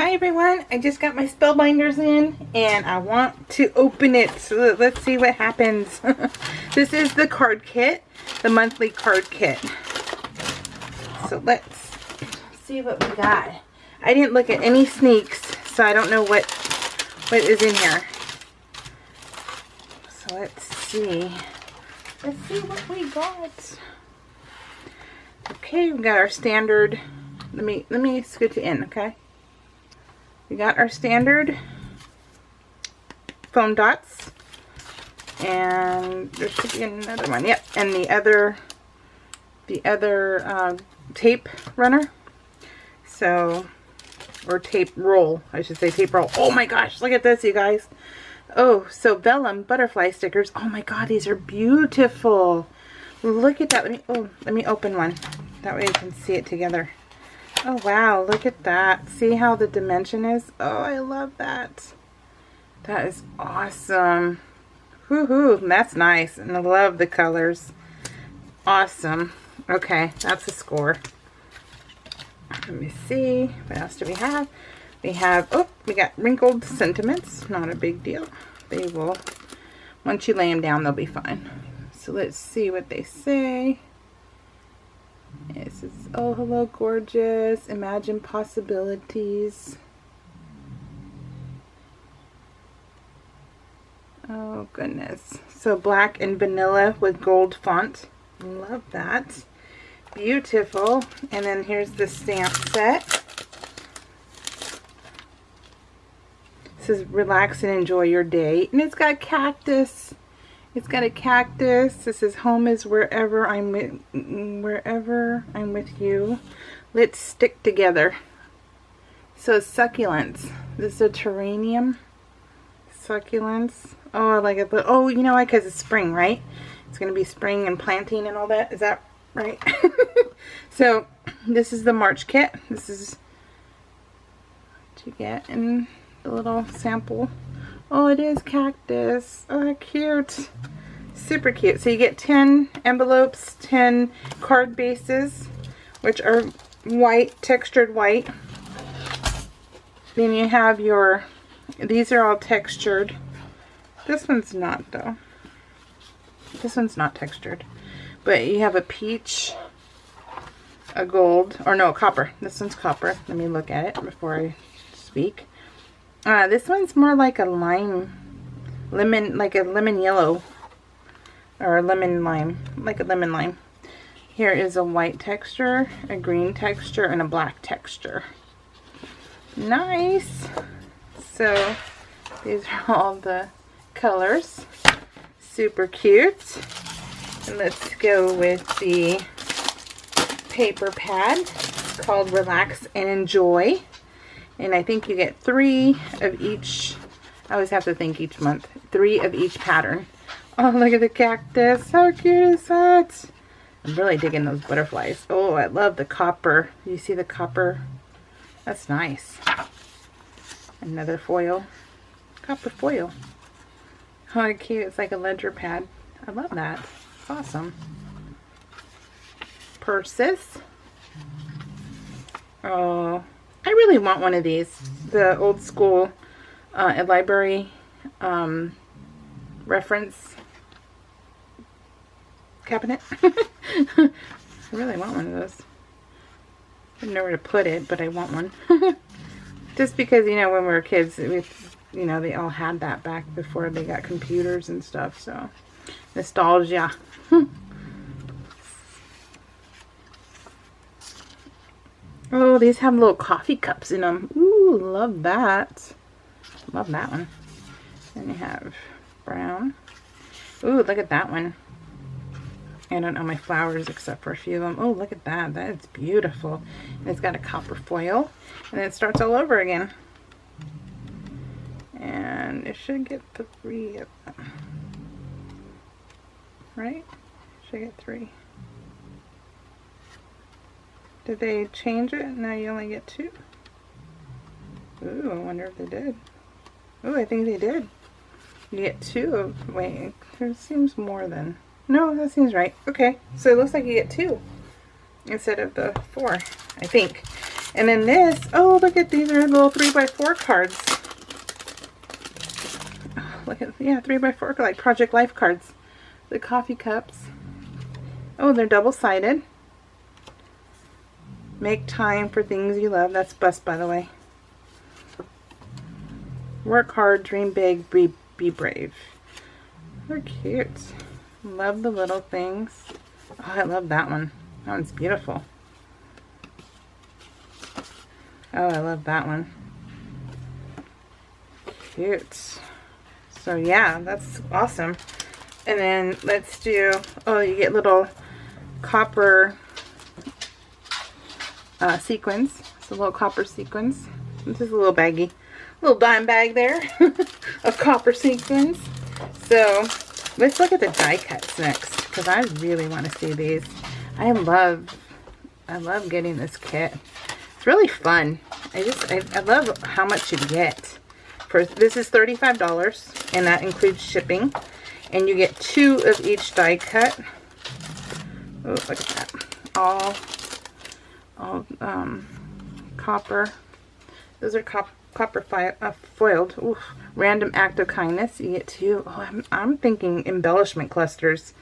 Hi everyone, I just got my Spellbinders in and I want to open it, so let's see what happens. This is the card kit, the monthly card kit. So let's see what we got. I didn't look at any sneaks, so I don't know what is in here. So let's see. Let's see what we got. Okay, we got our standard. Let me scoot you in, okay? We got our standard foam dots, and there should be another one. Yep, and the other tape runner. So, or tape roll, I should say tape roll. Oh my gosh, look at this, you guys. Oh, so vellum butterfly stickers. Oh my god, these are beautiful. Look at that. Let me open one. That way you can see it together. Oh wow, look at that. See how the dimension is? Oh, I love that. That is awesome. Woohoo, that's nice. And I love the colors. Awesome. Okay, that's a score. Let me see. What else do we have? We got wrinkled sentiments. Not a big deal. They will, once you lay them down, they'll be fine. So let's see what they say. This is, oh, hello, gorgeous. Imagine possibilities. Oh, goodness. So black and vanilla with gold font. Love that. Beautiful. And then here's the stamp set. It says relax and enjoy your day. And it's got cactus. It's got a cactus. This is home is wherever I'm with you. Let's stick together. So succulents. This is a terrarium. Succulents. Oh, I like it. Oh, you know why? Because it's spring, right? It's going to be spring and planting and all that. Is that right? So this is the March kit. This is what you get in the little sample. Oh, it is cactus. Oh, cute. Super cute. So you get 10 envelopes, 10 card bases, which are white, textured white. Then you have your, these are all textured. This one's not, though. This one's not textured. But you have a peach, a gold, or no, copper. This one's copper. Let me look at it before I speak. This one's more like a lemon, like a lemon yellow, or a lemon lime, like a lemon lime. Here is a white texture, a green texture, and a black texture. Nice. So these are all the colors. Super cute. And let's go with the paper pad. It's called Relax and Enjoy. And I think you get 3 of each. I always have to think each month. 3 of each pattern. Oh, look at the cactus. How cute is that? I'm really digging those butterflies. Oh, I love the copper. You see the copper? That's nice. Another foil. Copper foil. How cute. It's like a ledger pad. I love that. It's awesome. Purses. Oh, I really want one of these. The old school library reference cabinet. I really want one of those. I don't know where to put it, but I want one. Just because, you know, when we were kids, you know, they all had that back before they got computers and stuff. So, nostalgia. Oh, these have little coffee cups in them. Ooh, love that. Love that one. Then you have brown. Ooh, look at that one. I don't know my flowers except for a few of them. Oh, look at that. That is beautiful. And it's got a copper foil. And it starts all over again. And it should get 3 of them. Right? Should get 3. Did they change it? Now you only get 2? Ooh, I wonder if they did. Ooh, I think they did. You get 2 of, wait, there seems more than, no, that seems right. Okay, so it looks like you get 2 instead of the 4, I think. And then this, oh, look at these are little 3x4 cards. Oh, look at, yeah, 3x4, like Project Life cards. The coffee cups. Oh, they're double-sided. Make time for things you love. That's bust, by the way. Work hard, dream big, be brave. They're cute. Love the little things. Oh, I love that one. That one's beautiful. Oh, I love that one. Cute. So yeah, that's awesome. And then let's do, oh, you get little copper sequins. It's a little copper sequins. This is a little baggy. Little dime bag there of copper sequins. So let's look at the die cuts next, because I really want to see these. I love getting this kit. It's really fun. I love how much you get. This is $35, and that includes shipping. And you get 2 of each die cut. Oh, look at that. All copper. Those are copper foiled. Oof. Random act of kindness. You get 2. Oh, I'm thinking embellishment clusters.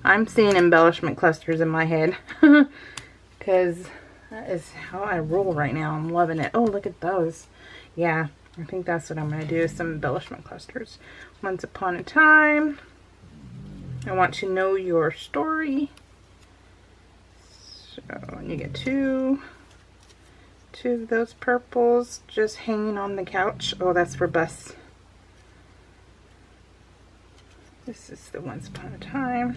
I'm seeing embellishment clusters in my head. Because that is how I roll right now. I'm loving it. Oh, look at those. Yeah, I think that's what I'm going to do, some embellishment clusters. Once upon a time. I want to know your story. So, and you get 2 of those purples just hanging on the couch. Oh, that's for Bus. This is the Once Upon a Time.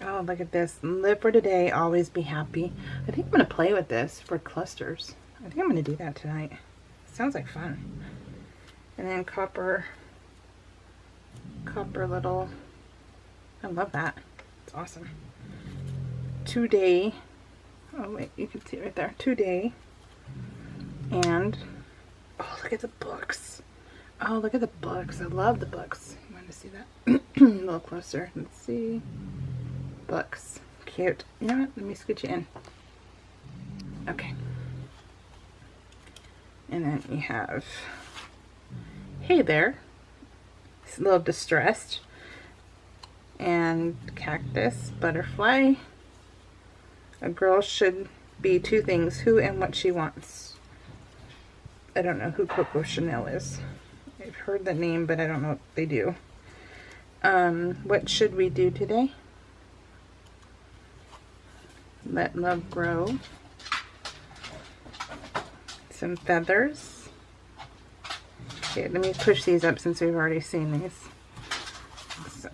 Oh, look at this. Live for today, always be happy. I think I'm going to play with this for clusters. I think I'm going to do that tonight. Sounds like fun. And then copper little, I love that. It's awesome. Today, oh wait, you can see it right there. Today. And, oh, look at the books. Oh, look at the books. I love the books. You want to see that? A little closer. Let's see. Books. Cute. You know what? Let me scoot you in. Okay. And then you have, hey there. It's a little distressed. And cactus, butterfly. A girl should be 2 things, who and what she wants. I don't know who Coco Chanel is. I've heard the name, but I don't know what they do. What should we do today? Let love grow. Some feathers. Okay, let me push these up since we've already seen these. So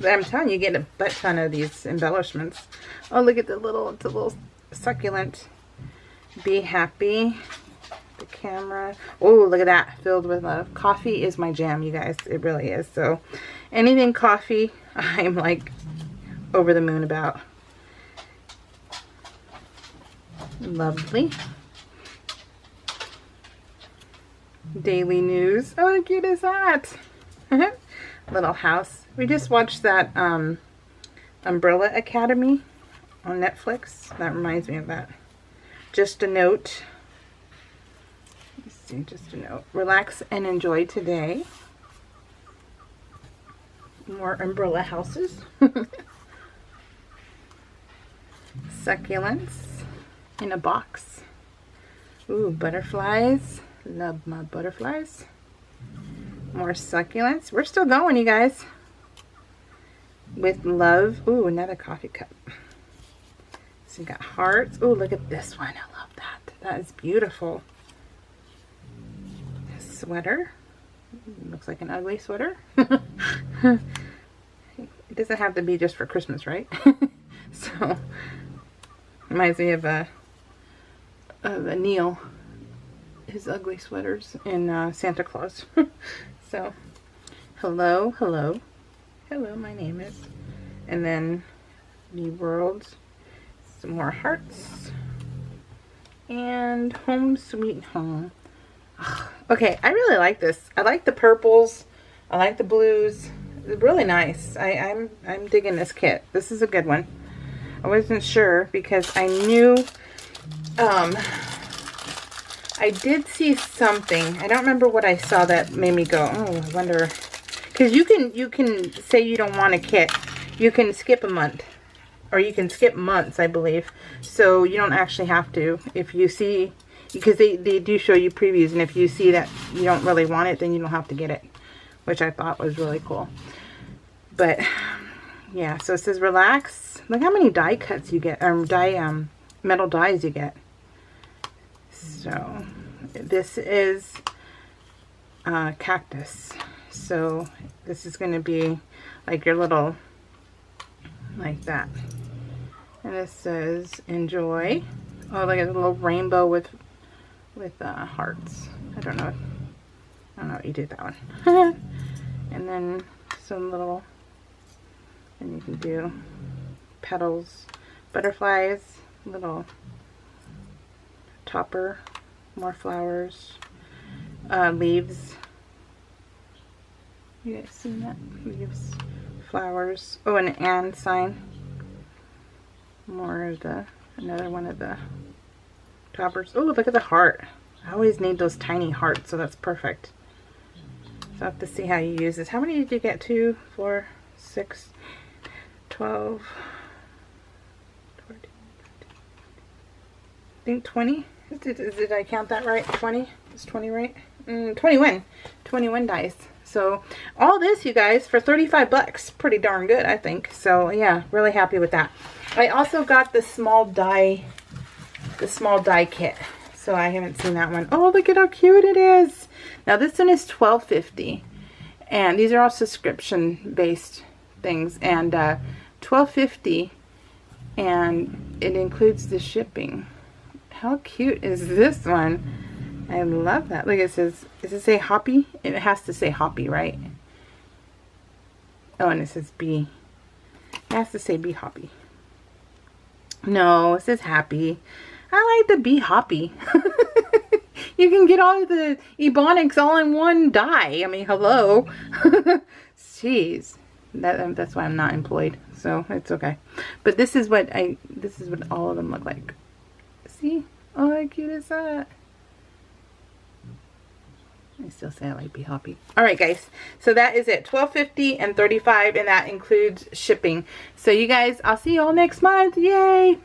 I'm telling you, you get a butt ton of these embellishments. Oh, look at the little, it's a little succulent. Be happy. The camera. Oh, look at that. Filled with love. Coffee is my jam, you guys. It really is. So anything coffee, I'm like over the moon about. Lovely. Daily news. Oh, how cute is that? Little house. We just watched that Umbrella Academy on Netflix. That reminds me of that. Just a note. Let's see, just a note. Relax and enjoy today. More umbrella houses. Succulents in a box. Ooh, butterflies. Love my butterflies. More succulents. We're still going, you guys. With love. Ooh, another coffee cup. So you got hearts. Ooh, look at this one. I love that. That is beautiful. A sweater. Looks like an ugly sweater. It doesn't have to be just for Christmas, right? So, reminds me of a Neil. His ugly sweaters in Santa Claus. So, hello, hello. Hello, my name is. And then the world. Some more hearts. And home sweet home. Okay, I really like this. I like the purples. I like the blues. It's really nice. I'm digging this kit. This is a good one. I wasn't sure because I knew I did see something. I don't remember what I saw that made me go, oh, I wonder. Because you can say you don't want a kit. You can skip a month. Or you can skip months, I believe. So you don't actually have to. If you see, because they do show you previews. And if you see that you don't really want it, then you don't have to get it. Which I thought was really cool. But, yeah. So it says relax. Look how many die cuts you get. Metal dies you get. So this is cactus. So this is going to be like your little, like that. And this says enjoy. Oh, look at a little rainbow with hearts. I don't know what you did that one. And then some little, and you can do petals, butterflies, little topper, more flowers, leaves. You guys seen that? Leaves, flowers. Oh, an and sign. More of another one of the toppers. Oh, look at the heart. I always need those tiny hearts, so that's perfect. So I have to see how you use this. How many did you get? 2, 4, 6, 12, 14, 15, I think 20. Did I count that right? 20? Is 20 right? 21. 21 dice. So all this, you guys, for 35 bucks. Pretty darn good, I think. So yeah, really happy with that. I also got the small die kit. So I haven't seen that one. Oh, look at how cute it is. Now this one is $12.50. And these are all subscription based things. And $12.50. And it includes the shipping. How cute is this one? I love that. Look, it says, does it say Hoppy? It has to say Hoppy, right? Oh, and it says Be. It has to say Be Hoppy. No, it says Happy. I like the Be Hoppy. You can get all the Ebonics all in one die. I mean, hello. Jeez. That's why I'm not employed. So it's okay. But this is what all of them look like. See? Oh, how cute is that? I still say I like Be Hoppy. Alright guys, so that is it. $12.50 and $35, and that includes shipping. So you guys, I'll see you all next month. Yay!